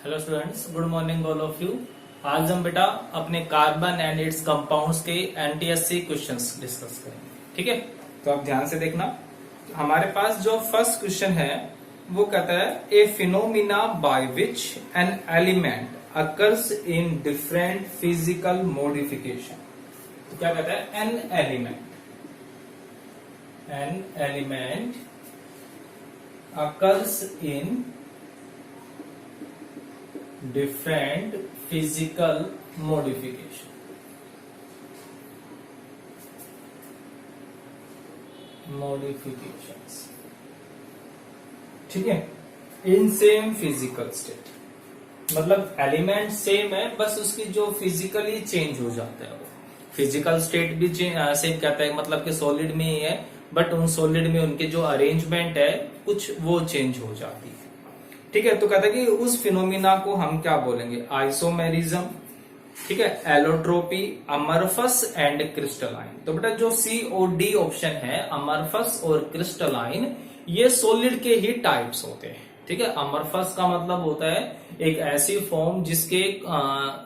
Hello students, good morning all of you. आज हम बेटा अपने कार्बन एंड इट्स कंपाउंड्स के एनटीएससी क्वेश्चंस डिस्कस करेंगे। ठीक है, तो आप ध्यान से देखना। हमारे पास जो फर्स्ट क्वेश्चन है वो कहता है a phenomena by which an element occurs in different physical modification. तो क्या कहता है, an element occurs in different physical modifications। ठीक है, इन सेम फिजिकल स्टेट, मतलब एलिमेंट सेम है, बस उसकी जो फिजिकली चेंज हो जाता है। वो फिजिकल स्टेट भी सेम कहता है, मतलब कि सॉलिड में ही है, बट उन सॉलिड में उनके जो अरेंजमेंट है कुछ वो चेंज हो जाती है। ठीक है, तो कहता है कि उस फिनोमिना को हम क्या बोलेंगे, आइसोमेरिज्म। ठीक है, एलोट्रोपी, अमरफस एंड क्रिस्टलाइन। तो बेटा जो सी और डी ऑप्शन है, अमरफस और क्रिस्टलाइन, ये सॉलिड के ही टाइप्स होते हैं। ठीक है, अमरफस का मतलब होता है एक ऐसी फॉर्म जिसके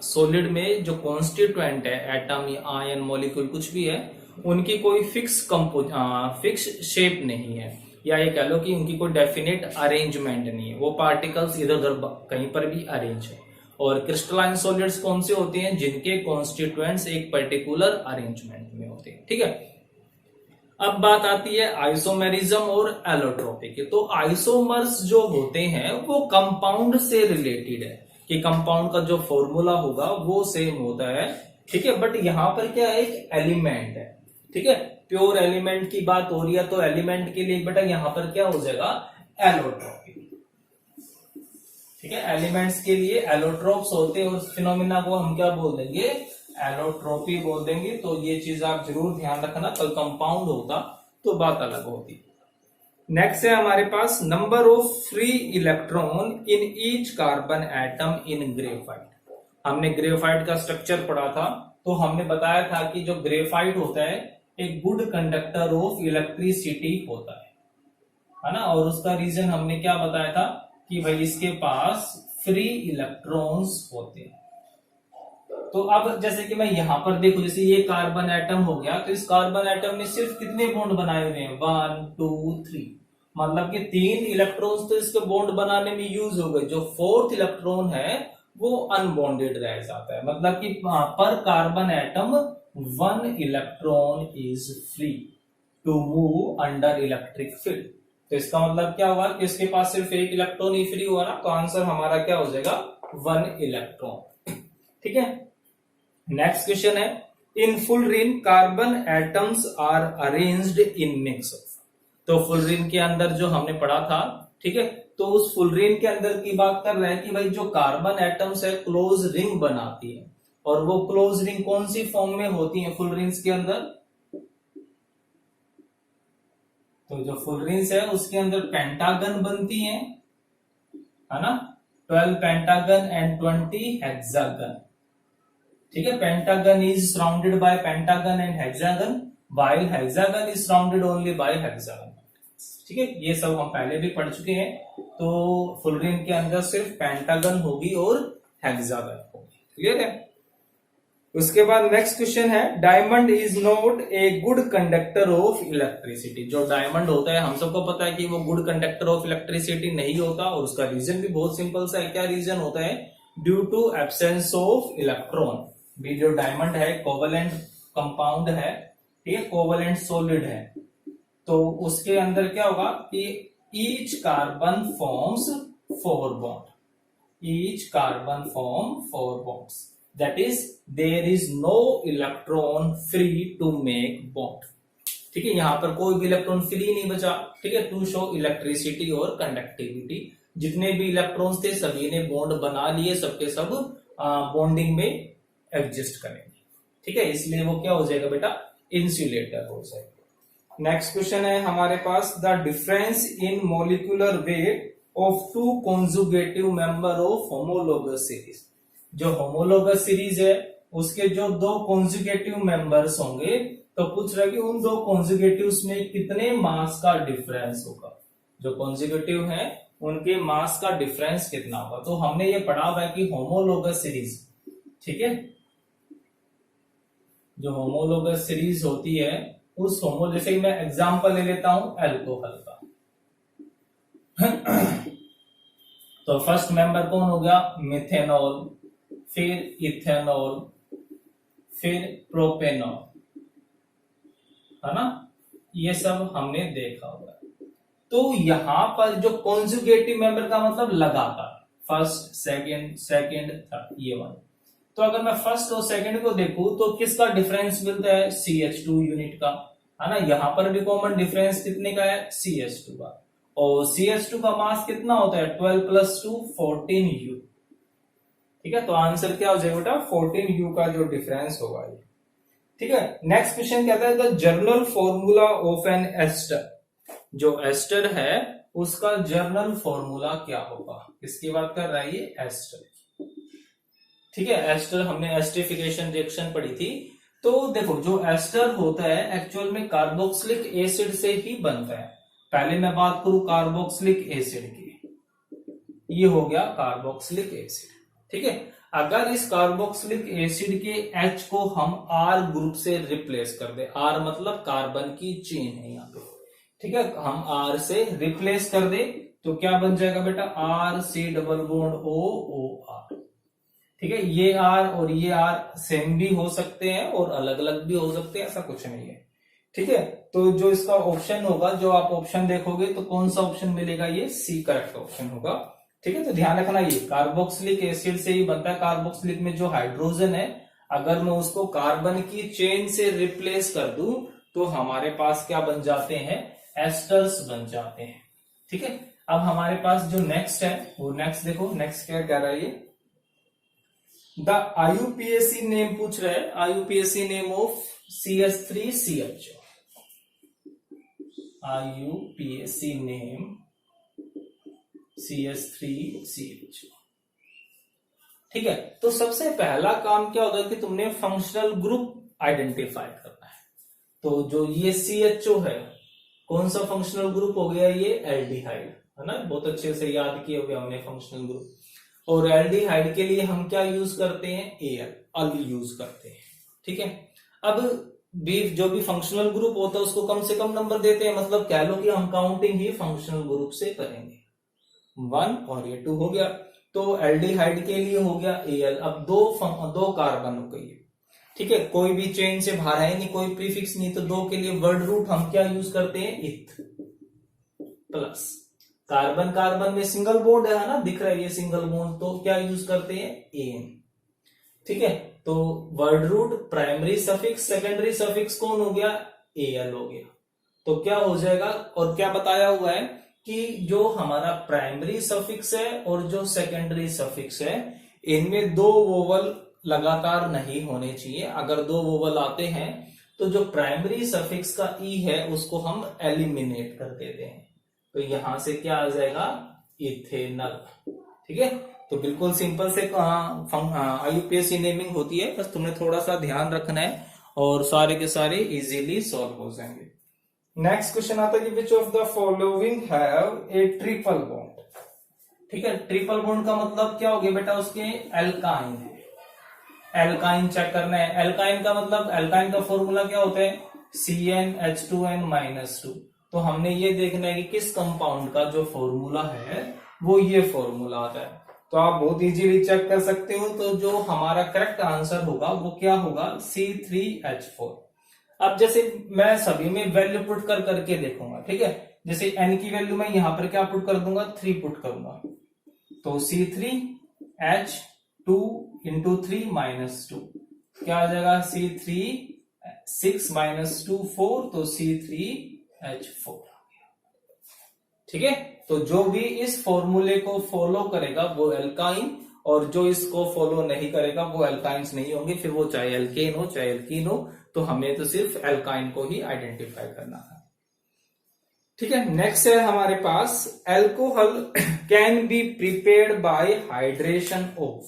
सॉलिड में जो कॉन्स्टिट्यूएंट है, एटम या आयन मॉलिक्यूल कुछ भी है, उनकी कोई फिक्स शेप नहीं है, या ये कह लो कि उनकी कोई डेफिनेट अरेंजमेंट नहीं है, वो पार्टिकल्स इधर उधर कहीं पर भी अरेंज है। और क्रिस्टलाइन सॉलिड्स कौन से होते हैं, जिनके कॉन्स्टिट्यूएंट्स एक पर्टिकुलर अरेंजमेंट में होते हैं। ठीक है, अब बात आती है आइसोमेरिज्म और एलोट्रोपी की। तो आइसोमर्स जो होते हैं वो कंपाउंड से रिलेटेड है, कि कंपाउंड का जो फॉर्मूला होगा वो सेम होता है। ठीक है, बट यहां पर क्या है, एक एलिमेंट है। ठीक है, प्योर एलिमेंट की बात हो रही है, तो एलिमेंट के लिए बेटा यहां पर क्या हो जाएगा, एलोट्रोपी। ठीक है, एलिमेंट्स के लिए एलोट्रोप्स होते हैं, उस फिनोमिना को हम क्या बोल देंगे, एलोट्रोपी बोल देंगे। तो ये चीज आप जरूर ध्यान रखना, कल कंपाउंड होता तो बात अलग होती। नेक्स्ट है हमारे पास number of free electron in each carbon atom in graphite. हमने ग्रेफाइट का स्ट्रक्चर पढ़ा था, तो हमने बताया था कि जो ग्रेफाइट होता है एक गुड कंडक्टर ऑफ इलेक्ट्रिसिटी होता है ना। और उसका रीजन हमने क्या बताया था कि भाई इसके पास फ्री इलेक्ट्रॉन्स होते हैं। तो अब जैसे कि मैं यहां पर देखूं, जैसे ये कार्बन एटम हो गया, तो इस कार्बन एटम ने सिर्फ कितने बॉन्ड बनाए हुए हैं, 1 2 3, मतलब कि 3 इलेक्ट्रॉन्स तो इसके बॉन्ड बनाने में यूज हो गए। जो 4th इलेक्ट्रॉन है वो अनबॉन्डेड रह जाता है, मतलब कि पर carbon atom 1 electron is free to move under electric field. तो इसका मतलब क्या हुआ कि इसके पास सिर्फ एक इलेक्ट्रॉन ही फ्री हुआ ना, तो आंसर हमारा क्या हो जाएगा, 1 इलेक्ट्रॉन। ठीक है, नेक्स्ट क्वेश्चन है in fullerene carbon atoms are arranged in mix of. तो फुलरिन के अंदर जो हमने पढ़ा था, ठीक है, तो उस फुलरिन के अंदर की बात कर रहे हैं कि भाई जो कार्बन एटम्स है क्लोज रिंग बनाती है, और वो क्लोज रिंग कौन सी फॉर्म में होती है फुलरिन्स के अंदर। तो जो फुलरिन्स है उसके अंदर पेंटागन बनती है ना, 12 पेंटागन एंड 20 हेक्सागन। ठीक है, pentagon is surrounded by pentagon and hexagon, while hexagon is surrounded only by hexagon. ठीक है, ये सब हम पहले भी पढ़ चुके हैं। तो फुलरिन के अंदर सिर्फ पेंटागन होगी और हेक्सागन होगी। क्लियर है। उसके बाद नेक्स्ट क्वेश्चन है diamond is not a good conductor of electricity. जो डायमंड होता है हम सबको पता है कि वो गुड कंडक्टर ऑफ इलेक्ट्रिसिटी नहीं होता, और उसका रीजन भी बहुत सिंपल सा है। क्या रीजन होता है, due to absence of electron. भी जो डायमंड है कोवेलेंट कंपाउंड है, ठीक है, कोवेलेंट सॉलिड है, तो उसके अंदर क्या होगा कि each carbon forms 4 bond, each carbon form 4 bonds, that is there is no electron free to make bond. ठीक है, यहां पर कोई भी इलेक्ट्रॉन फ्री नहीं बचा। ठीक है, टू शो इलेक्ट्रिसिटी और कंडक्टिविटी, जितने भी इलेक्ट्रॉन्स थे सभी ने बॉन्ड बना लिए, सबके सब बॉन्डिंग में एग्जिस्ट करेंगे। ठीक है, इसलिए वो क्या हो जाएगा बेटा, इंसुलेटर हो जाएगा। नेक्स्ट क्वेश्चन है हमारे पास the difference in molecular weight of 2 conjugative member of homologous series. जो होमोलोगस सीरीज है उसके जो 2 कॉन्जुगेटिव मेंबर्स होंगे, तो पूछ रहा है कि उन 2 कॉन्जुगेटिव्स में कितने मास का डिफरेंस होगा। जो कॉन्जुगेटिव है उनके मास का डिफरेंस कितना होगा। तो हमने ये पढ़ा हुआ है कि होमोलोगस सीरीज, ठीक है, जो होमोलोगस सीरीज होती है उस जैसे मैं एग्जांपल ले लेता हूं अल्कोहल का। तो फर्स्ट मेंबर कौन हो गया, मिथेनॉल, फिर इथेनॉल, फिर प्रोपेनॉल, है ना, ये सब हमने देखा हुआ है। तो यहां पर जो कॉन्जुगेटिव मेंबर का मतलब लगातार, फर्स्ट सेकंड सेकंड थर्ड, ये वाला। तो अगर मैं फर्स्ट और सेकंड को देखूं तो किसका डिफरेंस मिलता है, CH2 यूनिट का, है ना। यहां पर भी कॉमन डिफरेंस कितने का है, CH2 का। और CH2 का मास कितना होता है, 12 + 2 14U, ठीक है। तो आंसर क्या हो जाएगा बेटा, 14U का जो डिफरेंस होगा ये, ठीक है। नेक्स्ट क्वेश्चन कहता है the general formula of an ester, जो एस्टर है उसका जर्नल फॉर्मूला क्या होगा, किसकी बात कर रहा है ये, एस्टर, ठीक है। एस्टर हमने एस्टरिफिकेशन रिएक्शन पढ़ी थी। तो देखो जो एस्टर होता है एक्चुअल में कार्बोक्सिलिक एसिड से ही बनता है। पहले मैं बात करूं कार्बोक्सिलिक एसिड की, ये हो गया कार्बोक्सिलिक एसिड, ठीक है। अगर इस कार्बोक्सिलिक एसिड के H को हम R ग्रुप से रिप्लेस कर दे, R मतलब कार्बन की चेन है यहाँ पे, ठीक है, हम R से रिप्लेस कर दे तो क्या बन जाएगा बेटा, RC≡OOR, ठीक है। ये R और ये R सेम भी हो सकते हैं और अलग अलग भी हो सकते हैं, ऐसा कुछ नहीं है, ठीक है। तो जो इसका ऑप्शन होगा, जो आप ऑप्शन देखोगे तो कौन सा ऑप्शन मिलेगा, ये C करेक्ट ऑप्शन होगा, ठीक है। तो ध्यान रखना ये कार्बोक्सिलिक एसिड से ही बनता है। कार्बोक्सिलिक में जो हाइड्रोजन है अगर मैं उसको कार्बन की चेन से रिप्लेस कर दूं तो हमारे पास क्या बन जाते हैं, एस्टर्स बन जाते हैं, ठीक है। अब हमारे पास जो नेक्स्ट है वो नेक्स्ट देखो, नेक्स्ट क्या कह रहा है ये, द IUPAC नेम पूछ रहा है, IUPAC name of CH3CH, IUPAC name CH3CH, ठीक है। तो सबसे पहला काम क्या होगा कि तुमने फंक्शनल ग्रुप आइडेंटिफाई करना है। तो जो ये CHO है कौन सा फंक्शनल ग्रुप हो गया, ये एल्डिहाइड, है ना, बहुत अच्छे से याद किए हुए हमने फंक्शनल ग्रुप। और एल्डिहाइड के लिए हम क्या यूज करते हैं, अल यूज करते हैं, ठीक है। अब भी जो भी फंक्शनल ग्रुप होता है उसको कम से कम नंबर देते हैं, मतलब कह लो कि हम काउंटिंग ही फंक्शनल ग्रुप से करेंगे, 1 और ये 2 हो गया। तो एल्डिहाइड के लिए हो गया Al। अब दो कार्बन हो गई, ठीक है, कोई भी चेन से बाहर है नहीं, कोई प्रीफिक्स नहीं, तो 2 के लिए वर्ड रूट हम क्या यूज करते हैं, इथ प्लस कार्बन, कार्बन में सिंगल बॉन्ड है ना, दिख रहा है ये सिंगल बॉन्ड, तो क्या यूज करते हैं, एन, ठीक है। तो word root primary suffix secondary suffix कौन हो गया, Al हो गया। तो क्या हो जाएगा, और क्या बताया हुआ है कि जो हमारा प्राइमरी सफिक्स है और जो सेकेंडरी सफिक्स है इनमें 2 वोवल लगातार नहीं होने चाहिए। अगर 2 वोवल आते हैं तो जो प्राइमरी सफिक्स का ई है उसको हम एलिमिनेट कर देते हैं, तो यहां से क्या आ जाएगा, इथेनल, ठीक है। तो बिल्कुल सिंपल से IUPAC नेमिंग होती है, बस तुमने थोड़ा सा ध्यान रखना है और सारे के सारे इजीली सॉल्व हो जाएंगे। नेक्स्ट क्वेश्चन आता है, which of the following have a triple bond, ठीक है। ट्रिपल बॉन्ड का मतलब क्या हो गया बेटा, उसके एल्काइन है, एल्काइन चेक करना है। एल्काइन का मतलब, एल्काइन का फॉर्मूला क्या होता है, CnH2n-2। तो हमने ये देखना है कि किस कंपाउंड का जो फॉर्मूला है वो ये फॉर्मूला आता है। तो आप बहुत इजीली चेक कर सकते हो। तो जो हमारा करेक्ट आंसर होगा वो क्या होगा, C3H4। अब जैसे मैं सभी में वैल्यू पुट करके देखूंगा, ठीक है। जैसे n की वैल्यू मैं यहां पर क्या पुट कर दूंगा, 3 पुट करूंगा, तो C3H2 इंटू 3 - 2 क्या आ जाएगा, C3 6 - 2 4, तो C3H4, ठीक है। तो जो भी इस फॉर्मूले को फॉलो करेगा वो एल्काइन, और जो इसको फॉलो नहीं करेगा वो एल्काइंस नहीं होंगे, फिर वो चाहे एल्केन हो चाहे एल्कीन हो। तो हमें तो सिर्फ एल्काइन को ही आइडेंटिफाई करना है, ठीक है। नेक्स्ट है हमारे पास, alcohol can be prepared by hydration of,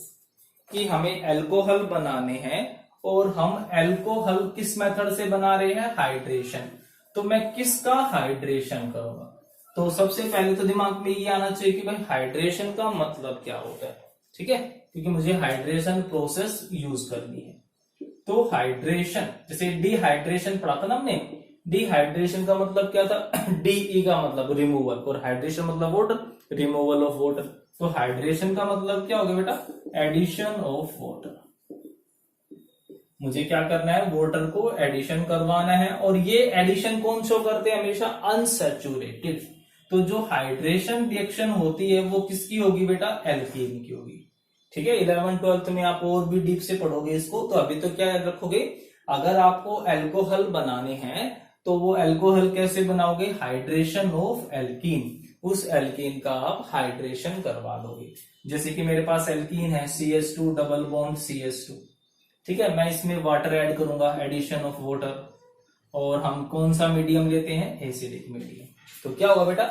कि हमें एल्कोहल बनाने हैं और हम एल्कोहल किस मेथड से बना रहे हैं, हाइड्रेशन। तो मैं किसका हाइड्रेशन करूंगा, तो सबसे पहले तो दिमाग में ये आना चाहिए कि भाई हाइड्रेशन का मतलब क्या होता है, ठीक है, क्योंकि मुझे हाइड्रेशन प्रोसेस यूज करनी है। तो हाइड्रेशन, जैसे डिहाइड्रेशन पढ़ा था ना हमने, डिहाइड्रेशन का मतलब क्या था, डी का मतलब रिमूवल, और हाइड्रेशन मतलब वाटर, रिमूवल ऑफ वाटर। तो हाइड्रेशन का मतलब क्या होगा बेटा, एडिशन ऑफ वाटर। मुझे क्या करना है, वाटर को एडिशन करवाना है, और ये एडिशन कौन शो करते हैं, हमेशा अनसैचुरेटेड। तो जो हाइड्रेशन रिएक्शन होती है वो किसकी होगी बेटा, एल्कीन की होगी, ठीक है। 11th 12th में आप और भी डीप से पढ़ोगे इसको, तो अभी तो क्या याद रखोगे, अगर आपको एल्कोहल बनाने हैं तो वो एल्कोहल कैसे बनाओगे, हाइड्रेशन ऑफ एल्कीन, उस एल्कीन का आप हाइड्रेशन करवा दोगे। जैसे कि मेरे पास एल्कीन है CH2 डबल बॉन्ड CH2, ठीक है, मैं इसमें वाटर ऐड करूंगा, एडिशन ऑफ वाटर, और हम कौन सा मीडियम लेते हैं, एसिडिक मीडियम। तो क्या होगा बेटा,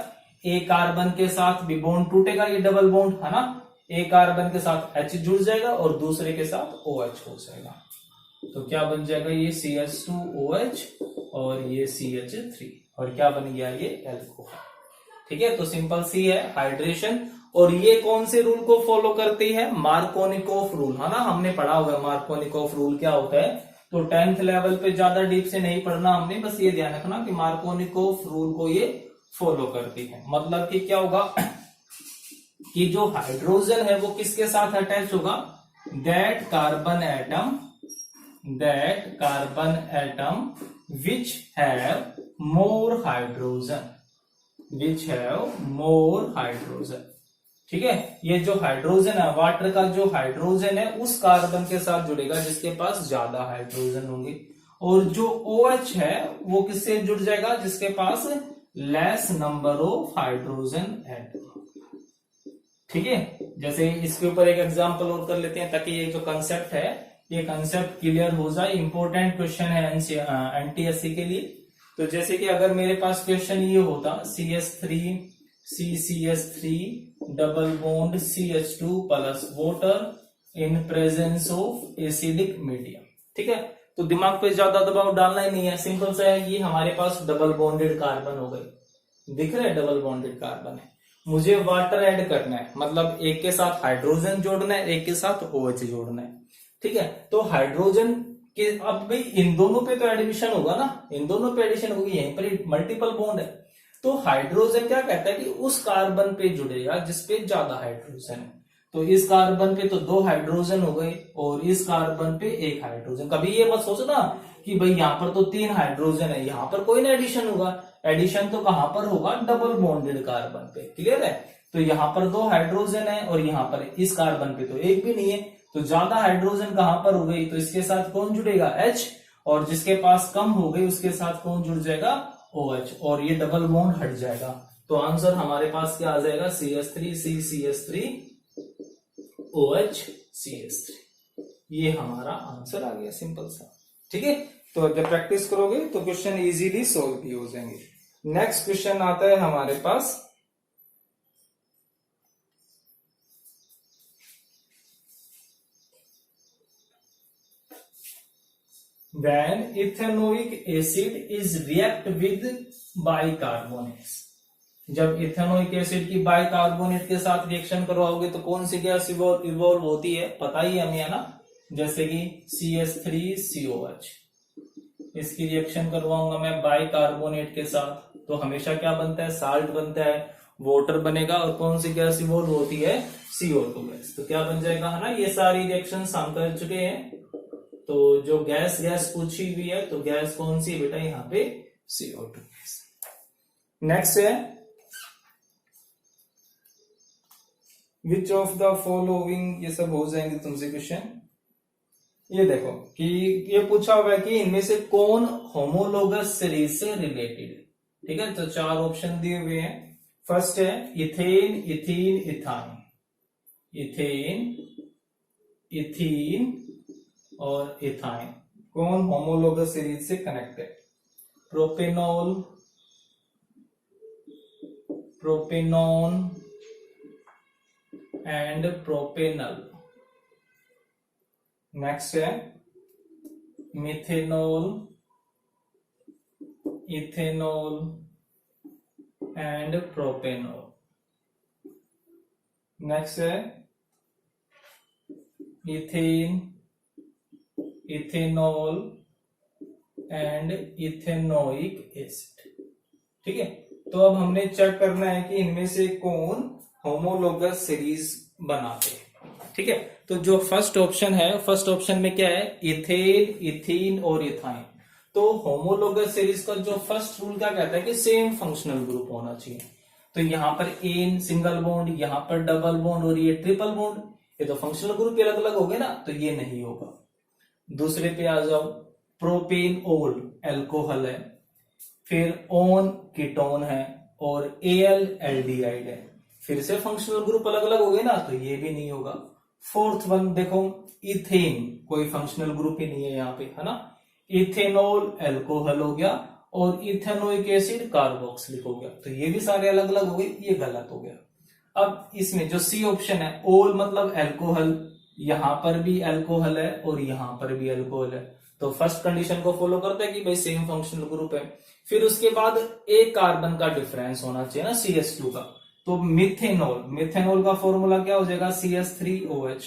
ए कार्बन के साथ भी बॉन्ड टूटेगा, ये डबल बॉन्ड है ना, एक कार्बन के साथ H जुड़ जाएगा और दूसरे के साथ OH हो जाएगा। तो क्या बन जाएगा, ये CH2OH और ये CH3, और क्या बन गया, ये एल्कोहल, ठीक है। तो सिंपल सी है हाइड्रेशन, और ये कौन से रूल को फॉलो करती है, मार्कोनिकोफ रूल, है ना, हमने पढ़ा हुआ है मार्कोनिकोफ रूल क्या होता है। तो 10th लेवल पे ज्यादा डीप से नहीं पढ़ना हमने, बस ये ध्यान रखना कि मार्कोनिकोफ रूल को ये फॉलो करती है। मतलब कि क्या होगा कि जो हाइड्रोजन है वो किसके साथ अटैच होगा, that carbon atom which have more hydrogen, ठीक है। ये जो हाइड्रोजन है, वाटर का जो हाइड्रोजन है उस कार्बन के साथ जुड़ेगा जिसके पास ज्यादा हाइड्रोजन होंगे, और जो OH है वो किससे जुड़ जाएगा, जिसके पास less number of hydrogen atom, ठीक है। जैसे इसके ऊपर एक एग्जांपल और कर लेते हैं ताकि ये जो कंसेप्ट है ये कंसेप्ट क्लियर हो जाए। इंपॉर्टेंट क्वेश्चन है NTSC के लिए। तो जैसे कि अगर मेरे पास क्वेश्चन ये होता CH3 double bond CH2 plus water in presence of acidic medium, ठीक है, तो दिमाग पे ज्यादा दबाव डालना ही नहीं है, सिंपल सा है, ये हमारे पास डबल बॉन्डेड कार्बन हो गए, दिख रहे हैं डबल बॉन्डेड कार्बन है, मुझे वाटर ऐड करना है, मतलब एक के साथ हाइड्रोजन जोड़ना है, एक के साथ OH जोड़ना है, ठीक है। तो हाइड्रोजन के, अब भाई इन दोनों पे तो एडिशन होगा ना, इन दोनों पे एडिशन होगी, यहीं पर मल्टीपल बॉन्ड है। तो हाइड्रोजन क्या कहता है कि उस कार्बन पे जुड़ेगा जिसपे ज्यादा हाइड्रोजन है। तो इस कार्बन पे तो 2 हाइड्रोजन हो गए और इस कार्बन पे 1 हाइड्रोजन। कभी ये मत सोचना कि भाई यहाँ पर तो 3 हाइड्रोजन है, यहाँ पर कोई ना एडिशन होगा, एडिशन तो कहां पर होगा, डबल बॉन्डेड कार्बन पे, क्लियर है। तो यहाँ पर 2 हाइड्रोजन है और यहाँ पर इस कार्बन पे तो 1 भी नहीं है, तो ज्यादा हाइड्रोजन कहां पर हो गई, तो इसके साथ कौन जुड़ेगा, H, और जिसके पास कम हो गई उसके साथ कौन जुड़ जाएगा, OH, और ये डबल बॉन्ड हट जाएगा। तो आंसर हमारे पास क्या आ जाएगा, CH3 OH CH3, ये हमारा आंसर आ गया, सिंपल सा, ठीक है। तो जब प्रैक्टिस करोगे तो क्वेश्चन इजीली सोल्व भी हो जाएंगे। नेक्स्ट क्वेश्चन आता है हमारे पास, when ethanoic acid is react with bicarbonates, जब इथेनोइक एसिड की बाइकार्बोनेट के साथ रिएक्शन करवाओगे तो कौन सी गैस इवॉल्व होती है, पता ही हमें है ना, जैसे कि CH3COH, इसकी रिएक्शन करवाऊंगा मैं बाइकार्बोनेट के साथ, तो हमेशा क्या बनता है, साल्ट बनता है, वाटर बनेगा, और कौन सी गैस इवॉल्व होती है, CO2 गैस। तो क्या बन जाएगा, है ना, ये सारी रिएक्शन हम कर चुके हैं। तो जो गैस पूछी हुई है तो गैस कौन सी बेटा, यहाँ पे CO2 गैस। नेक्स्ट है, विच ऑफ द फॉलोइंग, ये सब हो जाएंगे तुमसे क्वेश्चन। ये देखो कि ये पूछा हुआ है कि इनमें से कौन होमोलोगस सीरीज से रिलेटेड है, ठीक है। तो 4 ऑप्शन दिए हुए हैं। फर्स्ट है ethane, ethene, ethyne, ethane, ethene और इथाइन, कौन होमोलोगस सीरीज से connected, propanol, propanone and propanal. Next है methanol, ethanol and propanol. Next है ethane, ethanol and ethanoic acid. ठीक है, तो अब हमने चेक करना है कि इनमें से कौन होमोलोगस सीरीज बनाते हैं। ठीक है, तो जो फर्स्ट ऑप्शन है, फर्स्ट ऑप्शन में क्या है, इथेन, इथीन और इथाइन। तो होमोलोगस सीरीज का जो फर्स्ट रूल क्या कहता है कि सेम फंक्शनल ग्रुप होना चाहिए। तो यहां पर एन सिंगल बॉन्ड, यहां पर डबल बॉन्ड और ये ट्रिपल बॉन्ड, ये तो फंक्शनल ग्रुप अलग अलग हो गए ना, तो ये नहीं होगा। दूसरे पे आ जाओ, प्रोपेन ओल एल्कोहल है, फिर ओन कीटोन है और एल एल्डिहाइड है, फिर से फंक्शनल ग्रुप अलग अलग हो गए ना, तो ये भी नहीं होगा। फोर्थ वन देखो, इथेन, कोई फंक्शनल ग्रुप ही नहीं है यहाँ पे, है ना। इथेनॉल एल्कोहल हो गया और इथेनोइक एसिड कार्बोक्सिलिक हो गया, तो ये भी सारे अलग अलग हो गए, ये गलत हो गया। अब इसमें जो सी ऑप्शन है, ओल मतलब एल्कोहल, यहां पर भी एल्कोहल है और यहां पर भी एल्कोहल है, तो फर्स्ट कंडीशन को फॉलो करता है कि भाई सेम फंक्शनल ग्रुप है। फिर उसके बाद एक कार्बन का डिफरेंस होना चाहिए ना CH2 का, तो मिथेनॉल, मिथेनॉल का फॉर्मूला क्या हो जाएगा, CH3OH।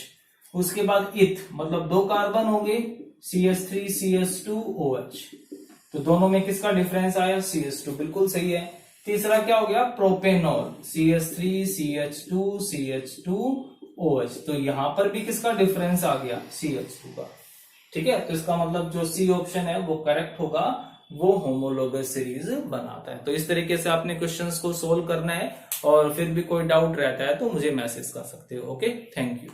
उसके बाद इथ मतलब दो कार्बन होंगे, CH3CH2OH, तो दोनों में किसका डिफरेंस आया, CH2, बिल्कुल सही है। तीसरा क्या हो गया, प्रोपेनॉल, CH3CH2CH2OH, तो यहां पर भी किसका डिफरेंस आ गया, CH2 का। ठीक है, तो इसका मतलब जो सी ऑप्शन है वो करेक्ट होगा, वो होमोलोगस सीरीज बनाता है। तो इस तरीके से आपने क्वेश्चंस को सोल्व करना है, और फिर भी कोई डाउट रहता है तो मुझे मैसेज कर सकते हो। Okay, thank you.